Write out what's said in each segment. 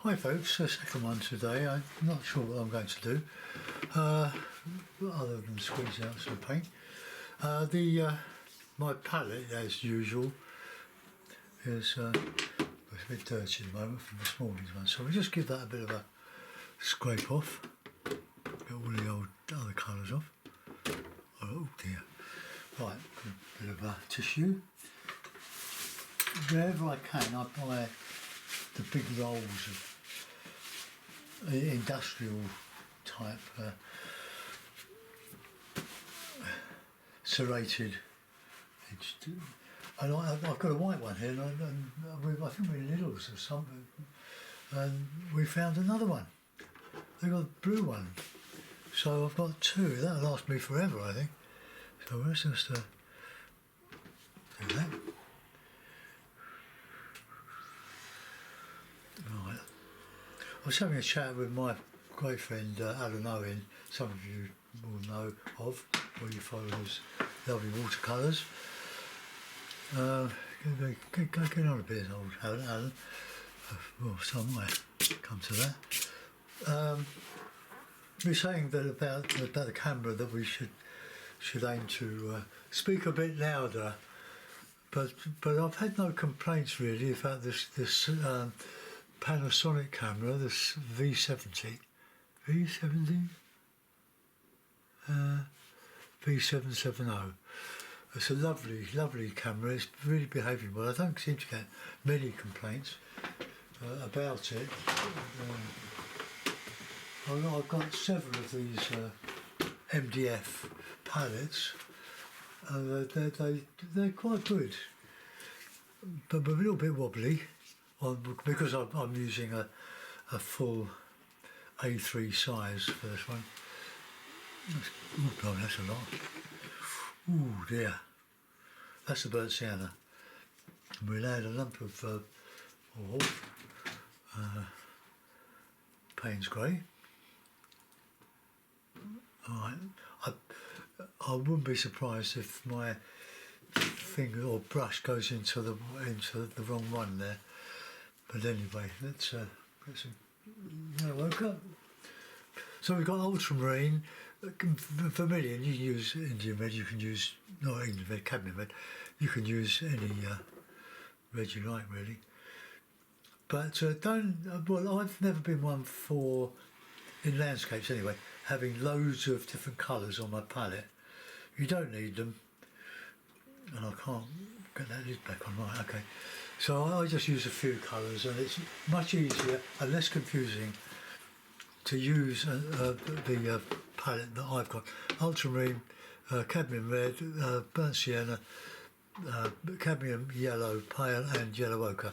Hi folks, the second one today. I'm not sure what I'm going to do, other than squeeze out some paint. My palette, as usual, is a bit dirty at the moment from this morning's one, so we'll just give that a bit of a scrape off, get all the old other colours off. Oh dear. Right, a bit of tissue. Wherever I can, I buy the big rolls of industrial type serrated edged, and I've got a white one here, and I think we're in Lidl's or something, and we found another one. They've got a blue one, so I've got two. That'll last me forever, I think. So let's just do that. Right. I was having a chat with my great friend Alan Owen, some of you will know of, or you follow his lovely watercolours. Get on a bit, old Alan. Well, some might come to that. We're saying that about the camera that we should aim to speak a bit louder, but I've had no complaints really about this Panasonic camera, this V70, V770. It's a lovely camera. It's really behaving well. I don't seem to get many complaints about it. I've got several of these MDF palettes. They're quite good, but a little bit wobbly. Because I'm using a full A3 size for this one. Oh God, that's a lot. Ooh dear. That's the burnt sienna. We'll add a lump of Payne's grey. Alright. I wouldn't be surprised if my finger or brush goes into the wrong one there. But anyway, let's yellow ochre. So we've got ultramarine, vermilion. You can use Indian red. You can use not Indian red, cadmium red. You can use any red you like, really. But well, I've never been one for, in landscapes anyway, having loads of different colours on my palette. You don't need them, and I can't get that lid back on. Right, okay. So I just use a few colours, and it's much easier and less confusing to use the palette that I've got. Ultramarine, cadmium red, burnt sienna, cadmium yellow, pale and yellow ochre.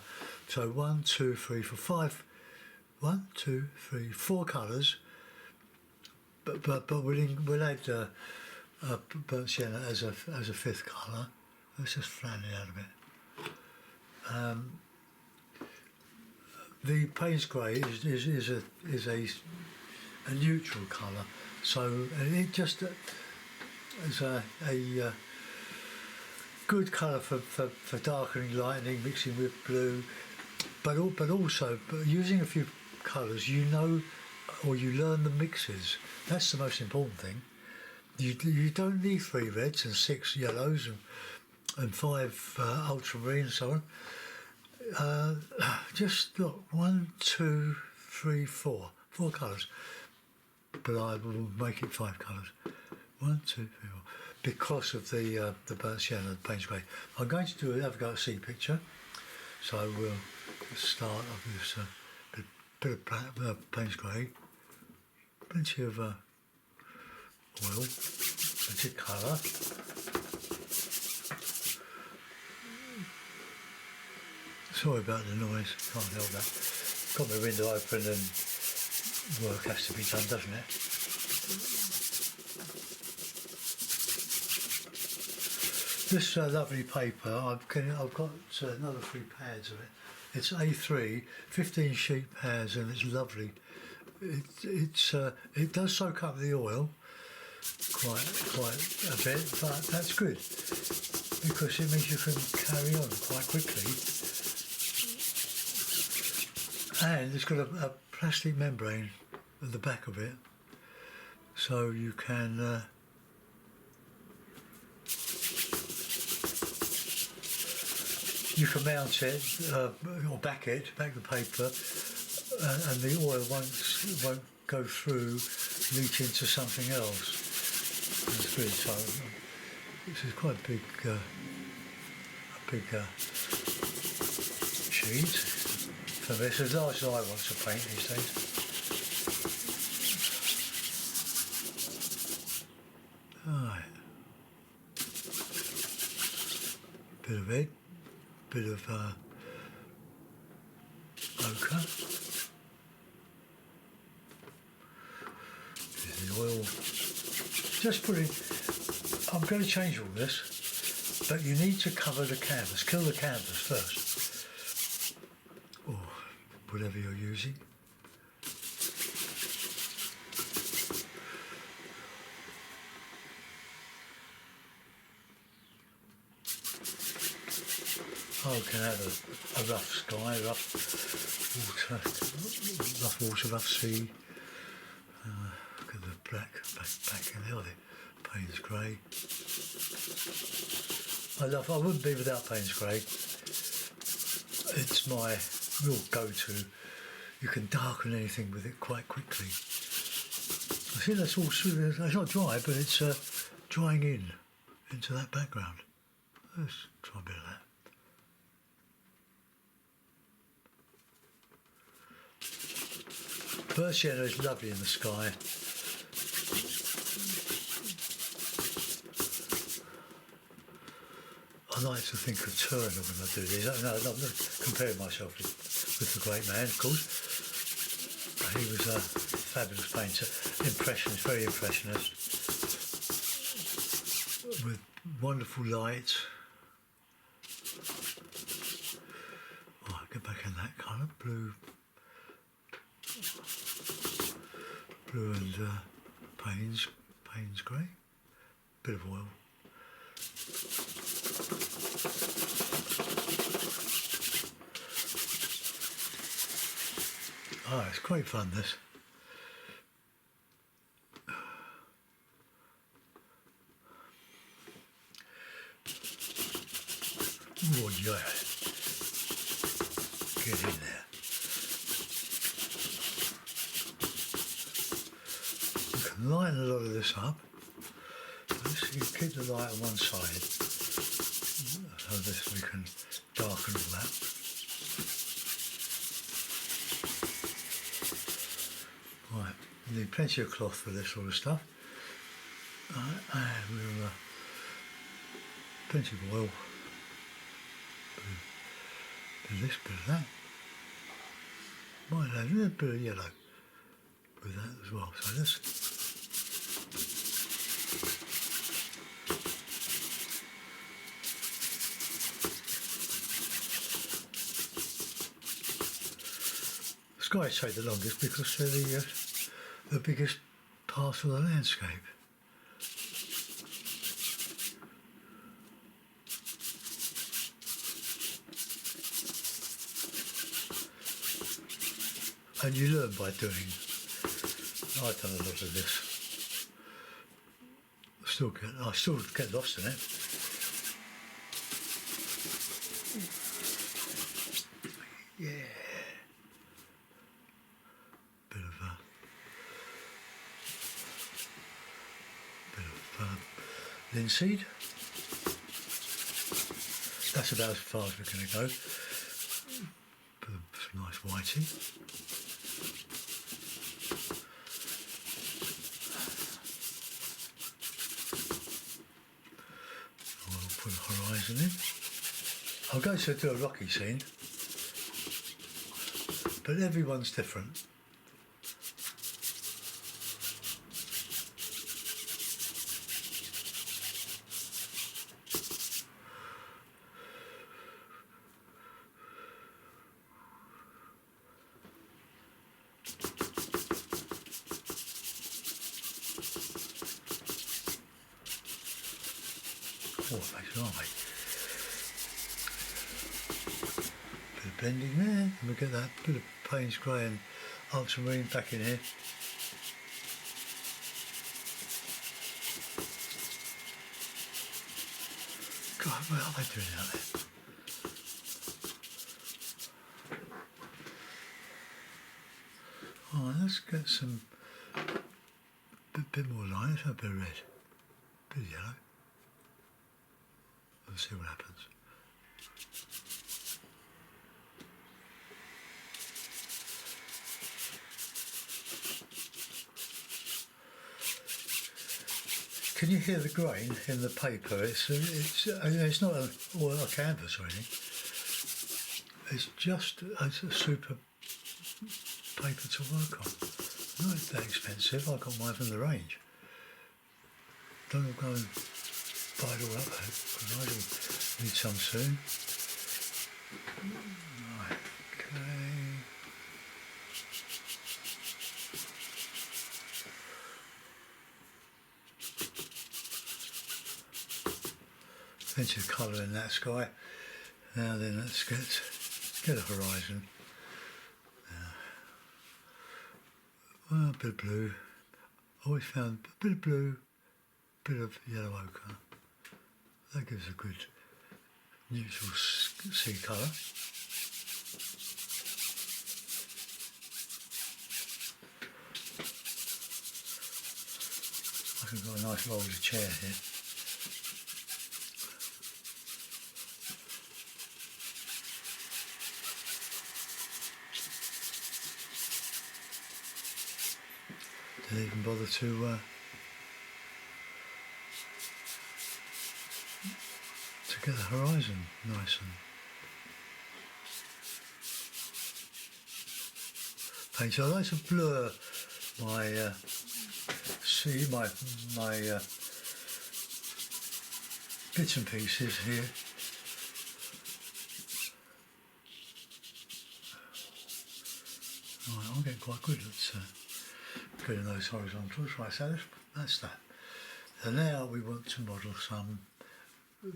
So 1, 2, 3, 4, 5. 1, 2, 3, 4 colours. But we'll add burnt sienna as a fifth colour. Let's just flatten it out a bit. The Payne's grey is a neutral colour, so it just is a good colour for darkening, lightening, mixing with blue, but also using a few colours, you know, or you learn the mixes. That's the most important thing. You don't need 3 reds and 6 yellows and 5 ultramarine and so on. Just look, 1, 2, 3, 4 colours, but I will make it 5 colours. 1, 2, 3, 4, because of the burnt sienna and Payne's grey. I'm going to have a go at a sea picture, so we'll start off with a bit of Payne's grey, plenty of oil, plenty of colour. Sorry about the noise, can't help that. Got my window open and work has to be done, doesn't it? This lovely paper, I've got another 3 pads of it. It's A3, 15 sheet pads, and it's lovely. It does soak up the oil quite a bit, but that's good because it means you can carry on quite quickly. And it's got a plastic membrane at the back of it, so you can mount it or back the paper, and the oil won't go through, leach into something else. It's good. So this is quite a big sheet. So it's as large as I want to paint these days. Alright. Bit of red, bit of ochre. There's the oil. Just put in. I'm going to change all this, but you need to cover the canvas. Kill the canvas first, or whatever you're using. I can have a rough sky, rough water, rough sea. Look at the black back in there, the Payne's grey. I wouldn't be without Payne's grey. It's my real go-to. You can darken anything with it quite quickly. I think that's all. It's not dry, but it's drying into that background. Let's try a bit of that. Burst yellow is lovely in the sky. I like to think of Turner when I do this. No, I'm not comparing myself with the great man, of course. He was a fabulous painter, impressionist, very impressionist, with wonderful light. Oh, I'll get back in that colour, blue and Payne's grey, bit of oil. Oh, it's great fun, this. Oh yeah, get in there. Lighten a lot of this up. You keep the light on one side, so this we can darken all that. Right, you need plenty of cloth for this sort of stuff. And we'll plenty of oil. Bit of this, bit of that. Might have a little bit of yellow with that as well. So this. Skies take the longest because they're the biggest part of the landscape. And you learn by doing. I've done a lot of this. I still get lost in it. Yeah. Bit of linseed. That's about as far as we're going to go. Some nice whiting. I'll put a horizon in. I'll go to do a rocky scene, but everyone's different. Oh, that's lovely. Bit of blending there, and we get that bit of Payne's grey and ultramarine back in here. God, what are they doing out there? Oh, let's get some bit more line. Let's have a bit of red, bit of yellow. We'll see what happens. Can you hear the grain in the paper? It's not a canvas or anything. It's just a super paper to work on. Not that expensive. I got mine from the range. Don't go and buy it all up though, because I need some soon. Right, okay. Plenty of colour in that sky. Now then, let's get a horizon. Well, a bit of blue. Always found a bit of blue, bit of yellow ochre. That gives a good neutral sea colour. I've got a nice roller chair here. Didn't even bother to get the horizon nice and painted. I like to blur my bits and pieces here. Right, I'm getting quite good at getting those horizontals. Right, so that's that. And now we want to model some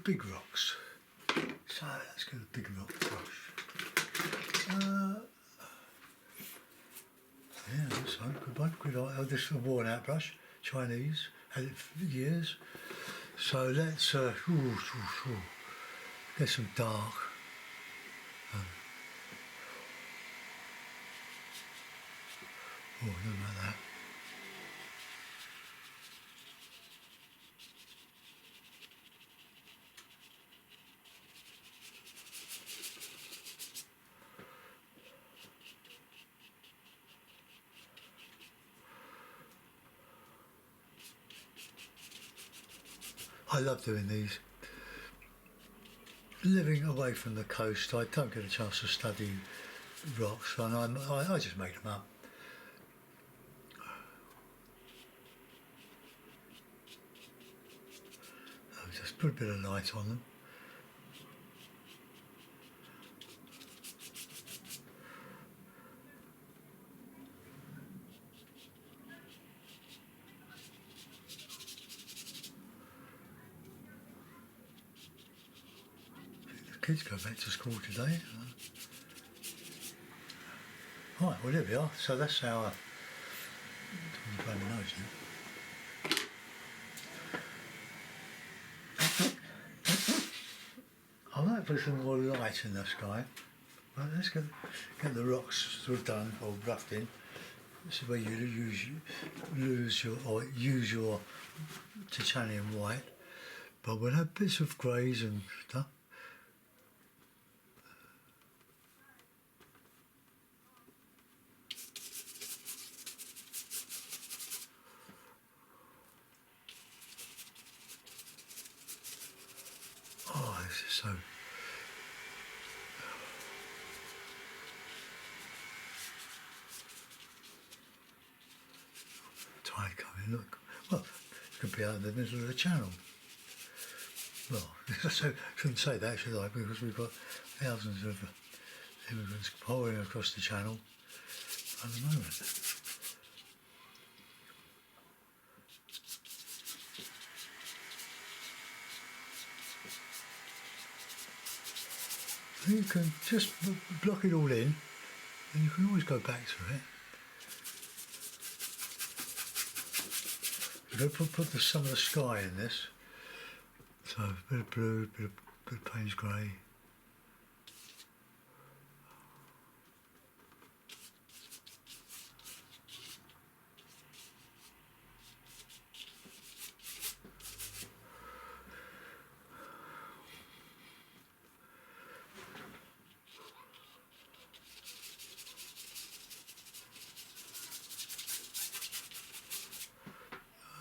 big rocks. So let's get a big rock brush. Yeah, that's one. Good one. Good. Oh, this is a worn out brush. Chinese. Had it for years. So let's get some dark. Look at that. I love doing these. Living away from the coast, I don't get a chance to study rocks, and I just make them up. I'll just put a bit of light on them. Kids go back to school today. Right, well there we are. So that's our nose now. I might put some more light in the sky. Right, let's get the rocks sort of done or roughed in. This is where you use your titanium white, but we'll have bits of greys and stuff. Oh, this is so... Tide coming, look. Well, it could be out in the middle of the channel. Well, I shouldn't say that, should I? Because we've got thousands of immigrants pouring across the channel at the moment. You can just block it all in. And you can always go back to it. You go put some of the sky in this. So a bit of blue, bit of Payne's grey.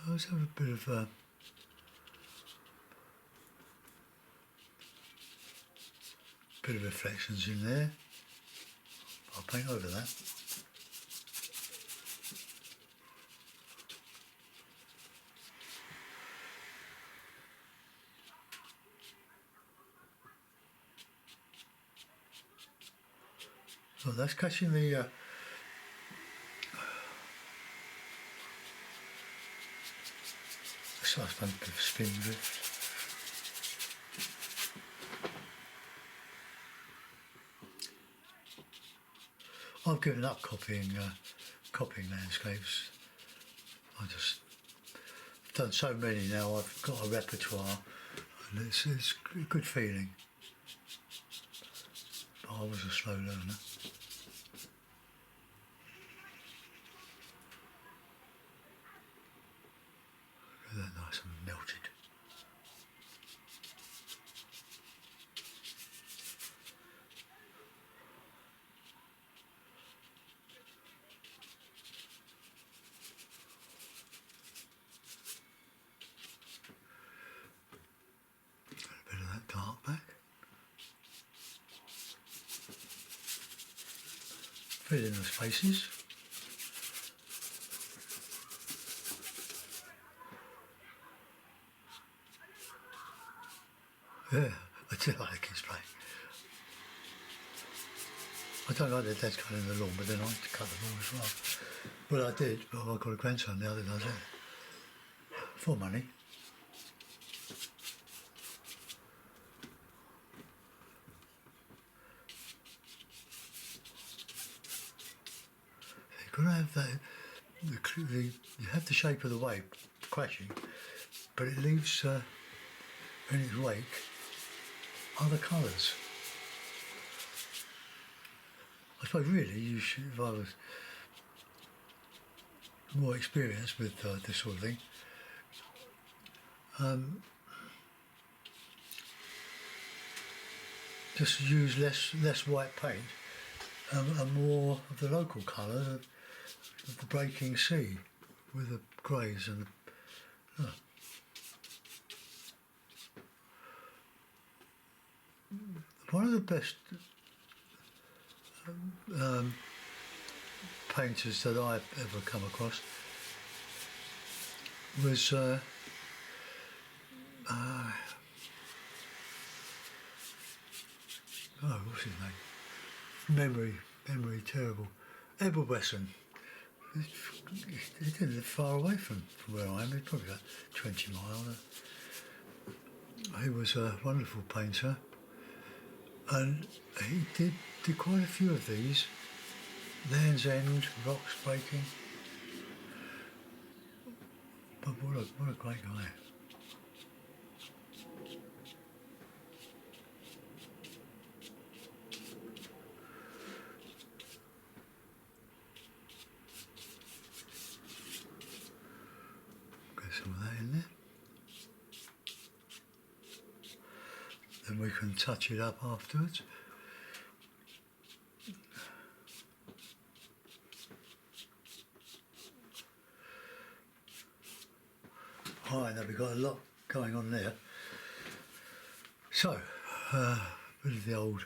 Let's have a bit of reflections in there. I'll paint over that. So that's catching the so I've done a bit of spin drift. I've given up copying landscapes. I've done so many now. I've got a repertoire, and it's a good feeling. But I was a slow learner. Look at that, nice and melted. A bit of that dark back. Fill in the spaces. Yeah, I do like the kids playing. I don't like their dad's cutting the lawn, but then I like to cut the lawn as well. Well, I did, but I've got a grandson now that does it. For money. You've got to have that, you have the shape of the wave crashing, but it leaves in its wake other colours. I suppose really you should, if I was more experienced with this sort of thing, just use less white paint and more of the local colour of the breaking sea with the greys and the, one of the best painters that I've ever come across was what's his name? Memory terrible. Edward Wesson. He didn't live far away from where I am. He's probably about 20 miles. He was a wonderful painter, and he did quite a few of these. Land's End, rocks breaking. But what a great guy. Get some of that in there. Then we can touch it up afterwards. Alright, now we've got a lot going on there. So, a bit of the old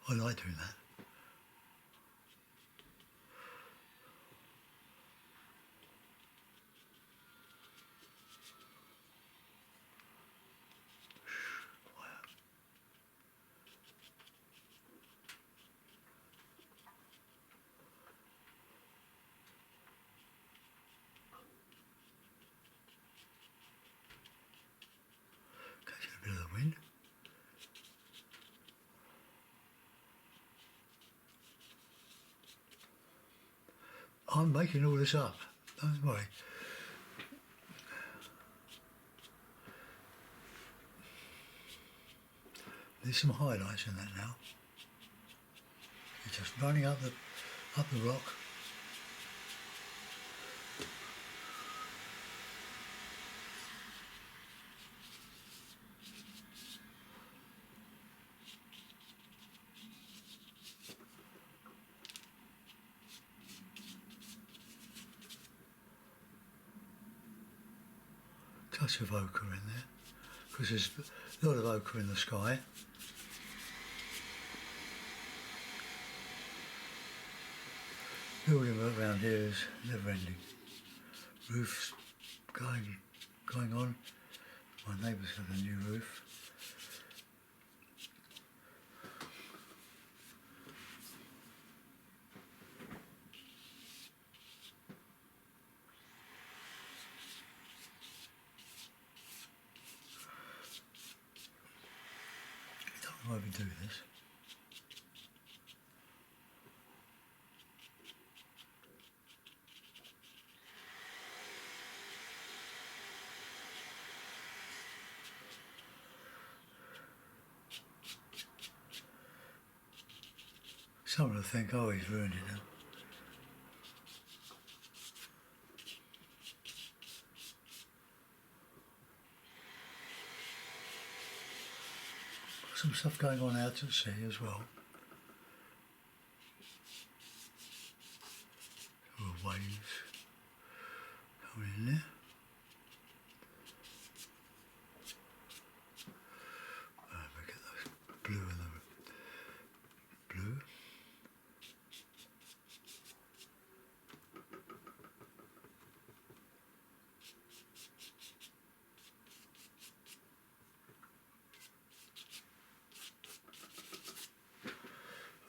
I like doing that. I'm making all this up, don't worry. There's some highlights in that now. You're just running up the rock. Touch of ochre in there, because there's a lot of ochre in the sky. Building around here is never ending. Roofs going on. My neighbours have a new roof. I don't know why we do this. Someone will think, oh, he's ruined it now. Some stuff going on out at sea as well. Waves coming in there. We get those blue and the blue.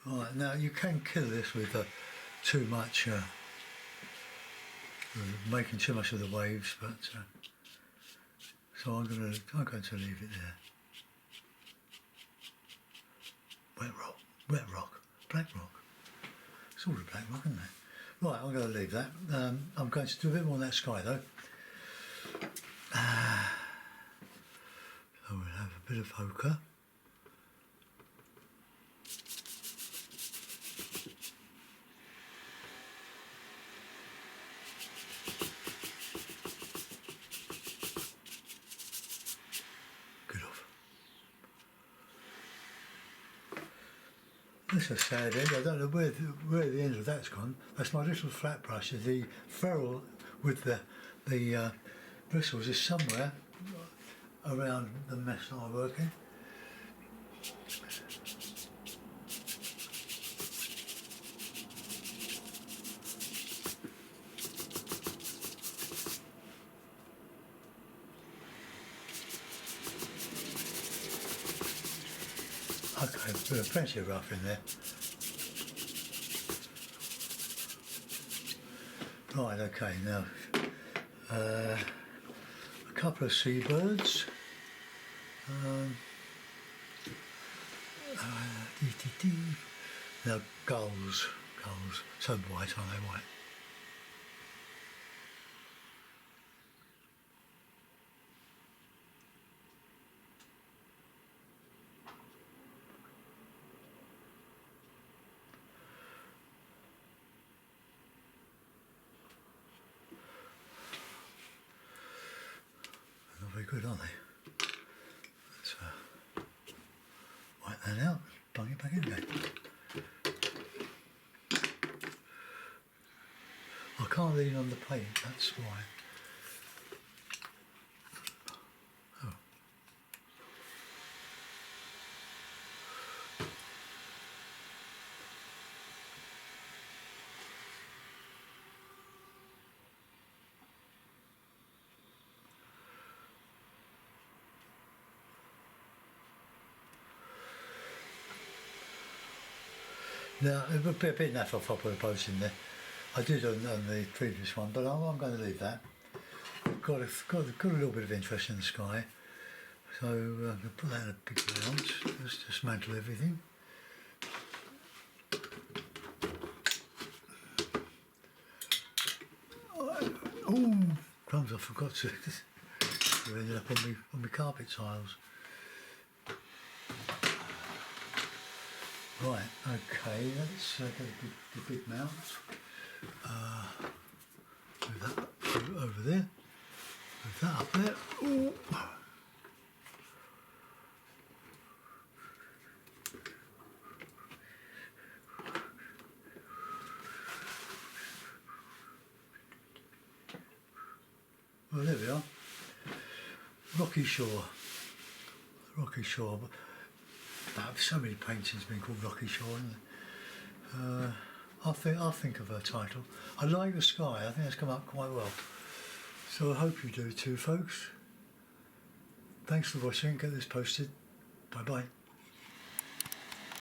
Right, now you can kill this with too much, making too much of the waves, but so I'm going to leave it there. Wet rock, black rock. It's all a black rock, isn't it? Right, I'm going to leave that. I'm going to do a bit more on that sky though. So we'll have a bit of ochre. That's a sad end. I don't know where the end of that's gone. That's my little flat brush. The ferrule with the bristles is somewhere around the mess that I work in. Okay, there's plenty of rough in there. Right, okay, now a couple of seabirds. Now gulls, so white, aren't they, white? Not very good, are they? Let's wipe that out, plug it back in again. I can't lean on the paint, that's why. Oh. Now, it would be a bit naff if I put a post in there. I did on the previous one, but I'm going to leave that. Got a little bit of interest in the sky, so I'm going to put that in a big round. Just dismantle everything. Oh, crumbs! I forgot to. It ended up on my carpet tiles. Right. Okay. Let's get the big mount. Move that over there. Move that up there. Ooh. Well, there we are. Rocky Shore. Rocky Shore. So many paintings been called Rocky Shore, isn't there? I'll think of a title. I like the sky. I think that's come up quite well. So I hope you do too, folks. Thanks for watching. Get this posted. Bye bye.